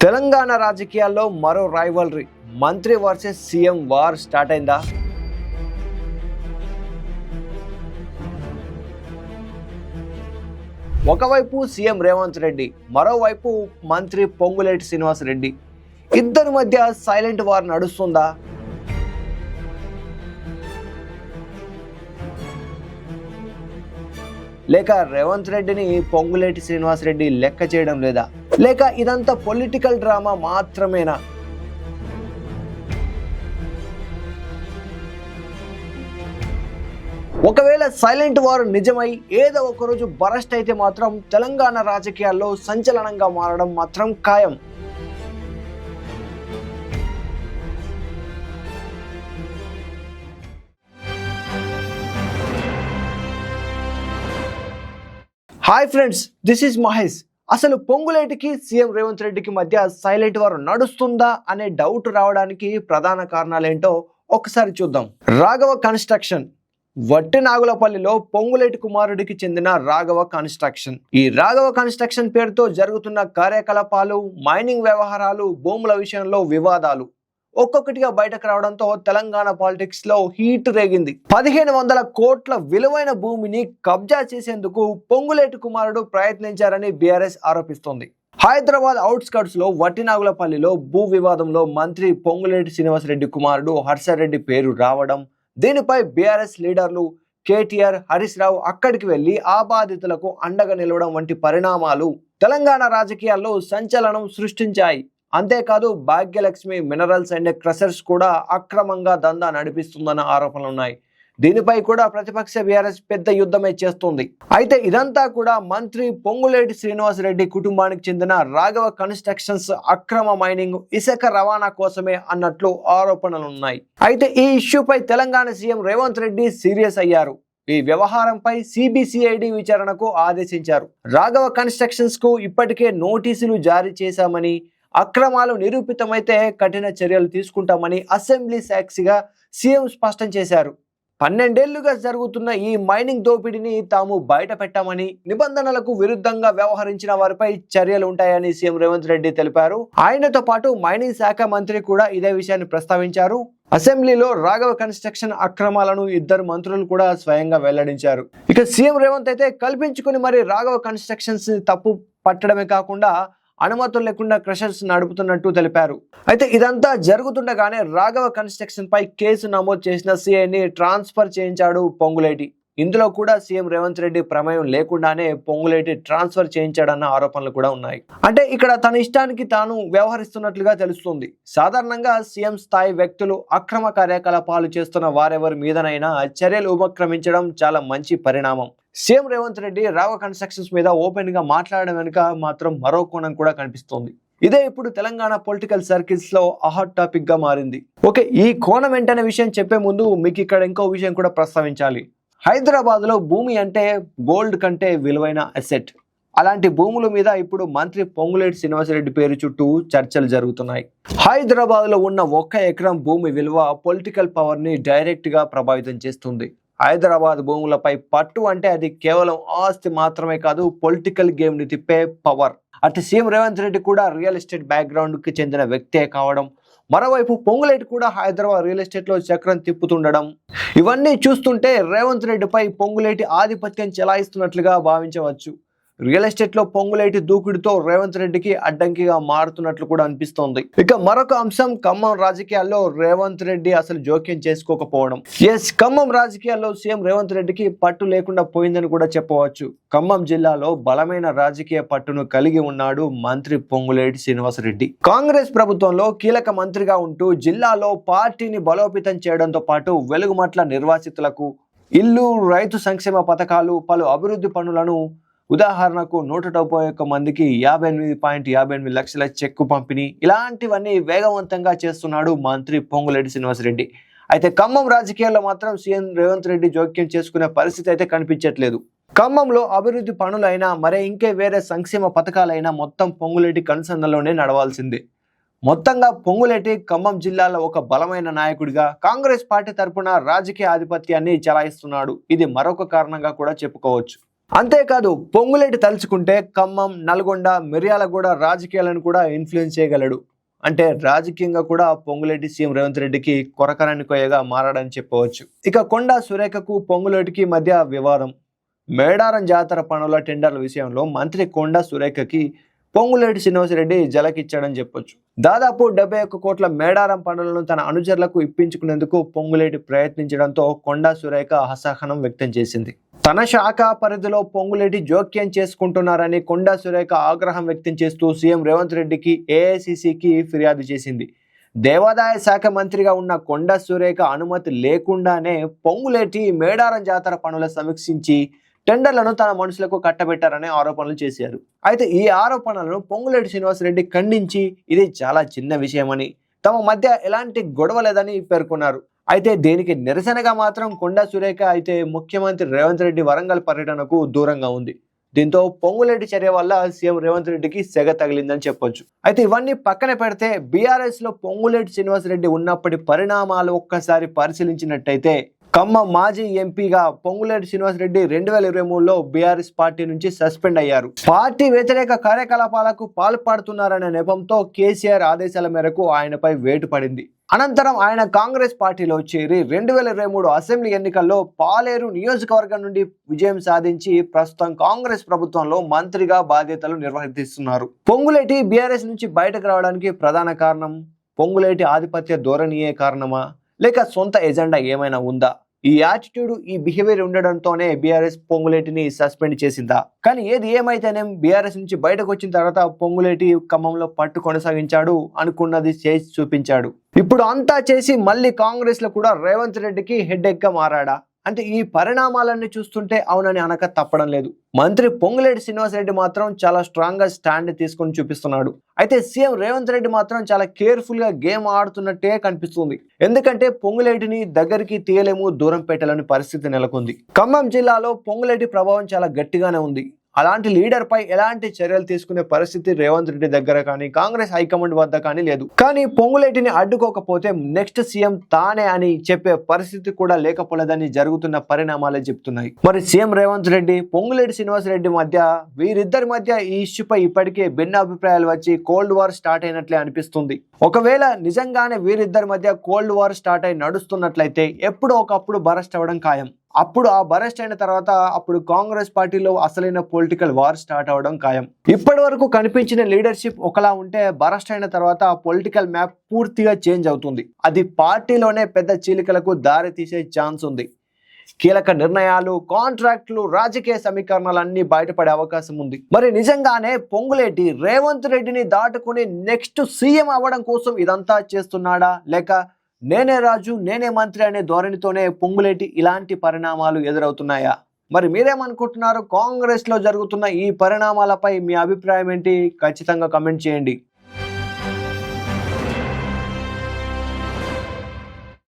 తెలంగాణ రాజకీయాల్లో మరో రైవల్రీ మంత్రి వర్సెస్ సీఎం వార్ స్టార్ట్ అయిందా? ఒకవైపు సీఎం రేవంత్ రెడ్డి, మరోవైపు మంత్రి పొంగులేటి శ్రీనివాస్ రెడ్డి. ఇద్దరి మధ్య సైలెంట్ వార్ నడుస్తుందా? లేక రేవంత్ రెడ్డిని పొంగులేటి శ్రీనివాస్ రెడ్డి లెక్క చేయడం లేదా? లేక ఇదంతా పొలిటికల్ డ్రామా మాత్రమేనా? ఒకవేళ సైలెంట్ వార్ నిజమై ఏదో ఒకరోజు బరస్ట్ అయితే మాత్రం తెలంగాణ రాజకీయాల్లో సంచలనంగా మారడం మాత్రం ఖాయం. Hi friends, this is Mahesh. అసలు పొంగులేటికి సీఎం రేవంత్ రెడ్డికి మధ్య సైలెంట్ వార్ నడుస్తుందా అనే డౌట్ రావడానికి ప్రధాన కారణాలేంటో ఒకసారి చూద్దాం. రాఘవ కన్స్ట్రక్షన్, వట్టినాగులపల్లిలో పొంగులేటి కుమారుడికి చెందిన రాఘవ కన్స్ట్రక్షన్. ఈ రాఘవ కన్స్ట్రక్షన్ పేరుతో జరుగుతున్న కార్యకలాపాలు, మైనింగ్ వ్యవహారాలు, భూముల విషయంలో వివాదాలు ఒక్కొక్కటిగా బయటకు రావడంతో తెలంగాణ పాలిటిక్స్ లో హీట్ రేగింది. 1500 కోట్ల విలువైన భూమిని కబ్జా చేసేందుకు పొంగులేటి కుమారుడు ప్రయత్నించారని బీఆర్ఎస్ ఆరోపిస్తోంది. హైదరాబాద్ అవుట్స్కట్స్ లో వట్టినాగులపల్లిలో భూ వివాదంలో మంత్రి పొంగులేటి శ్రీనివాస్ రెడ్డి కుమారుడు హర్షరెడ్డి పేరు రావడం, దీనిపై బీఆర్ఎస్ లీడర్లు కేటీఆర్, హరీష్ రావు అక్కడికి వెళ్లి ఆ బాధితులకు అండగా నిలవడం వంటి పరిణామాలు తెలంగాణ రాజకీయాల్లో సంచలనం సృష్టించాయి. అంతేకాదు, భాగ్యలక్ష్మి మినరల్స్ అండ్ క్రషర్స్ కూడా అక్రమంగా దందా నడిపిస్తుందన్న ఆరోపణలున్నాయి. దీనిపై కూడా ప్రతిపక్ష బీఆర్ఎస్ పెద్ద యుద్ధమే చేస్తుంది. అయితే ఇదంతా కూడా మంత్రి పొంగులేటి శ్రీనివాస్ రెడ్డి కుటుంబానికి చెందిన రాఘవ కన్స్ట్రక్షన్స్ అక్రమ మైనింగ్, ఇసుక రవాణా కోసమే అన్నట్లు ఆరోపణలున్నాయి. అయితే ఈ ఇష్యూపై తెలంగాణ సీఎం రేవంత్ రెడ్డి సీరియస్ అయ్యారు. ఈ వ్యవహారంపై సిబిసిఐడి విచారణకు ఆదేశించారు. రాఘవ కన్స్ట్రక్షన్స్ కు ఇప్పటికే నోటీసులు జారీ చేశామని, అక్రమాలు నిరూపితమైతే కఠిన చర్యలు తీసుకుంటామని అసెంబ్లీ సాక్షిగా సీఎం స్పష్టం చేశారు. 12 ఏళ్లుగా జరుగుతున్న ఈ మైనింగ్ దోపిడీని తాము బయట పెట్టామని, నిబంధనలకు విరుద్ధంగా వ్యవహరించిన వారిపై చర్యలు ఉంటాయని సీఎం రేవంత్ రెడ్డి తెలిపారు. ఆయనతో పాటు మైనింగ్ శాఖ మంత్రి కూడా ఇదే విషయాన్ని ప్రస్తావించారు. అసెంబ్లీలో రాఘవ కన్స్ట్రక్షన్ అక్రమాలను ఇద్దరు మంత్రులు కూడా స్వయంగా వెల్లడించారు. ఇక సీఎం రేవంత్ అయితే కల్పించుకుని మరి రాఘవ కన్స్ట్రక్షన్స్ తప్పు పట్టడమే కాకుండా అనుమతులు లేకుండా క్రషర్స్ నడుపుతున్నట్టు తెలిపారు. అయితే ఇదంతా జరుగుతుండగానే రాఘవ కన్స్ట్రక్షన్ పై కేసు నమోదు చేసిన సిఐని ట్రాన్స్ఫర్ చేయించాడు పొంగులేటి. ఇందులో కూడా సీఎం రేవంత్ రెడ్డి ప్రమేయం లేకుండానే పొంగులేటి ట్రాన్స్ఫర్ చేయించాడన్న ఆరోపణలు కూడా ఉన్నాయి. అంటే ఇక్కడ తన ఇష్టానికి తాను వ్యవహరిస్తున్నట్లుగా తెలుస్తుంది. సాధారణంగా సీఎం స్థాయి వ్యక్తులు అక్రమ కార్యకలాపాలు చేస్తున్న వారెవరి మీదనైనా చర్యలు ఉపక్రమించడం చాలా మంచి పరిణామం. సీఎం రేవంత్ రెడ్డి రాఘవ కన్స్ట్రక్షన్స్ మీద ఓపెన్ గా మాట్లాడడం వెనుక మాత్రం మరో కోణం కూడా కనిపిస్తోంది. ఇదే ఇప్పుడు తెలంగాణ పొలిటికల్ సర్కిల్స్ లో హాట్ టాపిక్ గా మారింది. ఓకే, ఈ కోణం ఏంటనే విషయం చెప్పే ముందు మీకు ఇక్కడ ఇంకో విషయం కూడా ప్రస్తావించాలి. హైదరాబాద్ లో భూమి అంటే గోల్డ్ కంటే విలువైన అసెట్. అలాంటి భూముల మీద ఇప్పుడు మంత్రి పొంగులేటి శ్రీనివాసరెడ్డి పేరు చుట్టూ చర్చలు జరుగుతున్నాయి. హైదరాబాద్ లో ఉన్న 1 ఎకరం భూమి విలువ పొలిటికల్ పవర్ ని డైరెక్ట్ గా ప్రభావితం చేస్తుంది. హైదరాబాద్ భూములపై పట్టు అంటే అది కేవలం ఆస్తి మాత్రమే కాదు, పొలిటికల్ గేమ్ ని తిప్పే పవర్. అటు సీఎం రేవంత్ రెడ్డి కూడా రియల్ ఎస్టేట్ బ్యాక్గ్రౌండ్ కి చెందిన వ్యక్తే కావడం, మరోవైపు పొంగులేటి కూడా హైదరాబాద్ రియల్ ఎస్టేట్ లో చక్రం తిప్పుతుండడం, ఇవన్నీ చూస్తుంటే రేవంత్ రెడ్డిపై పొంగులేటి ఆధిపత్యం చెలాయిస్తున్నట్లుగా భావించవచ్చు. రియల్ ఎస్టేట్ లో పొంగులేటి దూకుడితో రేవంత్ రెడ్డికి అడ్డంకిగా మారుతున్నట్లు కూడా అనిపిస్తోంది. ఇక మరొక అంశం, ఖమ్మం రాజకీయాల్లో రేవంత్ రెడ్డి అసలు జోక్యం చేసుకోకపోవడం. ఖమ్మం రాజకీయాల్లో సీఎం రేవంత్ రెడ్డికి పట్టు లేకుండా పోయిందని కూడా చెప్పవచ్చు. ఖమ్మం జిల్లాలో బలమైన రాజకీయ పట్టును కలిగి ఉన్నాడు మంత్రి పొంగులేటి శ్రీనివాస్ రెడ్డి. కాంగ్రెస్ ప్రభుత్వంలో కీలక మంత్రిగా ఉంటూ జిల్లాలో పార్టీని బలోపేతం చేయడంతో పాటు వెలుగుమట్ల నిర్వాసితులకు ఇల్లు, రైతు సంక్షేమ పథకాలు, పలు అభివృద్ధి పనులను, ఉదాహరణకు 191 మందికి 58.58 లక్షల చెక్కు పంపిణీ, ఇలాంటివన్నీ వేగవంతంగా చేస్తున్నాడు మంత్రి పొంగులేటి శ్రీనివాస్ రెడ్డి. అయితే ఖమ్మం రాజకీయాల్లో మాత్రం సీఎం రేవంత్ రెడ్డి జోక్యం చేసుకునే పరిస్థితి అయితే కనిపించట్లేదు. ఖమ్మంలో అభివృద్ధి పనులైనా మరే ఇంకే వేరే సంక్షేమ పథకాలైనా మొత్తం పొంగులేటి కన్సర్న్లోనే నడవాల్సిందే. మొత్తంగా పొంగులేటి ఖమ్మం జిల్లాలో ఒక బలమైన నాయకుడిగా కాంగ్రెస్ పార్టీ తరపున రాజకీయ ఆధిపత్యాన్ని చెలాయిస్తున్నాడు. ఇది మరొక కారణంగా కూడా చెప్పుకోవచ్చు. అంతేకాదు పొంగులేటి తలుచుకుంటే ఖమ్మం, నల్గొండ, మిర్యాలగూడ రాజకీయాలను కూడా ఇన్ఫ్లుయెన్స్ చేయగలడు. అంటే రాజకీయంగా కూడా పొంగులేటి సీఎం రేవంత్ రెడ్డికి కొరకరాని కొయ్యగా మారాడని చెప్పవచ్చు. ఇక కొండా సురేఖకు పొంగులేటికి మధ్య వివాదం. మేడారం జాతర పనుల టెండర్ల విషయంలో మంత్రి కొండా సురేఖకి పొంగులేటి శ్రీనివాసరెడ్డి జలకిచ్చాడని చెప్పొచ్చు. దాదాపు 71 కోట్ల మేడారం పనులను తన అనుచరులకు ఇప్పించుకునేందుకు పొంగులేటి ప్రయత్నించడంతో కొండా సురేఖ అసహనం వ్యక్తం చేసింది. తన శాఖ పరిధిలో పొంగులేటి జోక్యం చేసుకుంటున్నారని కొండా సురేఖ ఆగ్రహం వ్యక్తం చేస్తూ సీఎం రేవంత్ రెడ్డికి, ఏఐసిసికి ఫిర్యాదు చేసింది. దేవాదాయ శాఖ మంత్రిగా ఉన్న కొండా సురేఖ అనుమతి లేకుండానే పొంగులేటి మేడారం జాతర పనుల సమీక్షించి టెండర్లను తన మనుషులకు కట్టబెట్టారనే ఆరోపణలు చేశారు. అయితే ఈ ఆరోపణలను పొంగులేటి శ్రీనివాసరెడ్డి ఖండించి ఇది చాలా చిన్న విషయమని, తమ మధ్య ఎలాంటి గొడవ లేదని పేర్కొన్నారు. అయితే దీనికి నిరసనగా మాత్రం కొండా సురేఖ అయితే ముఖ్యమంత్రి రేవంత్ రెడ్డి వరంగల్ పర్యటనకు దూరంగా ఉంది. దీంతో పొంగులేటి చర్య వల్ల సీఎం రేవంత్ రెడ్డికి సెగ తగిలిందని చెప్పొచ్చు. అయితే ఇవన్నీ పక్కన పెడితే బీఆర్ఎస్ లో పొంగులేటి శ్రీనివాసరెడ్డి ఉన్నప్పటి పరిణామాలు ఒక్కసారి పరిశీలించినట్టయితే ఖమ్మం మాజీ ఎంపీగా పొంగులేటి శ్రీనివాసరెడ్డి 2023లో బీఆర్ఎస్ పార్టీ నుంచి సస్పెండ్ అయ్యారు. పార్టీ వ్యతిరేక కార్యకలాపాలకు పాల్పడుతున్నారనే నెపంతో కేసీఆర్ ఆదేశాల మేరకు ఆయనపై వేటు పడింది. అనంతరం ఆయన కాంగ్రెస్ పార్టీలో చేరి 2023 అసెంబ్లీ ఎన్నికల్లో పాలేరు నియోజకవర్గం నుండి విజయం సాధించి ప్రస్తుతం కాంగ్రెస్ ప్రభుత్వంలో మంత్రిగా బాధ్యతలు నిర్వహిస్తున్నారు. పొంగులేటి బీఆర్ఎస్ నుంచి బయటకు రావడానికి ప్రధాన కారణం పొంగులేటి ఆధిపత్య ధోరణియే కారణమా, లేక సొంత ఎజెండా ఏమైనా ఉందా? ఈ యాటిట్యూడ్, ఈ బిహేవియర్ ఉండడంతోనే బీఆర్ఎస్ పొంగులేటిని సస్పెండ్ చేసిందా? కానీ ఏది ఏమైతేనేం బీఆర్ఎస్ నుంచి బయటకు వచ్చిన తర్వాత పొంగులేటి ఖమ్మంలో పట్టు కొనసాగించాడు, అనుకున్నది చేసి చూపించాడు. ఇప్పుడు అంతా చేసి మళ్ళీ కాంగ్రెస్ లో కూడా రేవంత్ రెడ్డికి హెడ్ఏక్ గా మారాడా అంటే ఈ పరిణామాలన్నీ చూస్తుంటే అవునని అనక తప్పడం లేదు. మంత్రి పొంగులేటి శ్రీనివాసరెడ్డి మాత్రం చాలా స్ట్రాంగ్ గా స్టాండ్ తీసుకొని చూపిస్తున్నాడు. అయితే సీఎం రేవంత్ రెడ్డి మాత్రం చాలా కేర్ఫుల్ గా గేమ్ ఆడుతున్నట్టే కనిపిస్తుంది. ఎందుకంటే పొంగులేటిని దగ్గరికి తీయలేము, దూరం పెట్టలేని పరిస్థితి నెలకొంది. ఖమ్మం జిల్లాలో పొంగులేటి ప్రభావం చాలా గట్టిగానే ఉంది. అలాంటి లీడర్ పై ఎలాంటి చర్యలు తీసుకునే పరిస్థితి రేవంత్ రెడ్డి దగ్గర కానీ కాంగ్రెస్ హైకమాండ్ వద్ద కానీ లేదు. కానీ పొంగులేటిని అడ్డుకోకపోతే నెక్స్ట్ సీఎం తానే అని చెప్పే పరిస్థితి కూడా లేకపోలేదని జరుగుతున్న పరిణామాలే చెప్తున్నాయి. మరి సీఎం రేవంత్ రెడ్డి, పొంగులేటి శ్రీనివాసరెడ్డి మధ్య, వీరిద్దరి మధ్య ఈ ఇష్యూపై ఇప్పటికే భిన్నాభిప్రాయాలు వచ్చి కోల్డ్ వార్ స్టార్ట్ అయినట్లే అనిపిస్తుంది. ఒకవేళ నిజంగానే వీరిద్దరి మధ్య కోల్డ్ వార్ స్టార్ట్ అయి నడుస్తున్నట్లయితే ఎప్పుడో ఒకప్పుడు బరస్ట్ అవ్వడం ఖాయం. అప్పుడు ఆ బరస్ట్ అయిన తర్వాత అప్పుడు కాంగ్రెస్ పార్టీలో అసలైన పొలిటికల్ వార్ స్టార్ట్ అవడం ఖాయం. ఇప్పటి వరకు కనిపించిన లీడర్షిప్ ఒకలా ఉంటే బరస్ట్ అయిన తర్వాత పొలిటికల్ మ్యాప్ పూర్తిగా చేంజ్ అవుతుంది. అది పార్టీలోనే పెద్ద చీలికలకు దారి తీసే ఛాన్స్ ఉంది. కీలక నిర్ణయాలు, కాంట్రాక్టులు, రాజకీయ సమీకరణాలన్నీ బయటపడే అవకాశం ఉంది. మరి నిజంగానే పొంగులేటి రేవంత్ రెడ్డిని దాటుకుని నెక్స్ట్ సీఎం అవ్వడం కోసం ఇదంతా చేస్తున్నాడా, లేక నేనే రాజు నేనే మంత్రి అనే ధోరణితోనే పొంగులేటి ఇలాంటి పరిణామాలు ఎదురవుతున్నాయా? మరి మీరేమనుకుంటున్నారు? కాంగ్రెస్ లో జరుగుతున్న ఈ పరిణామాలపై మీ అభిప్రాయం ఏంటి? ఖచ్చితంగా కమెంట్ చేయండి.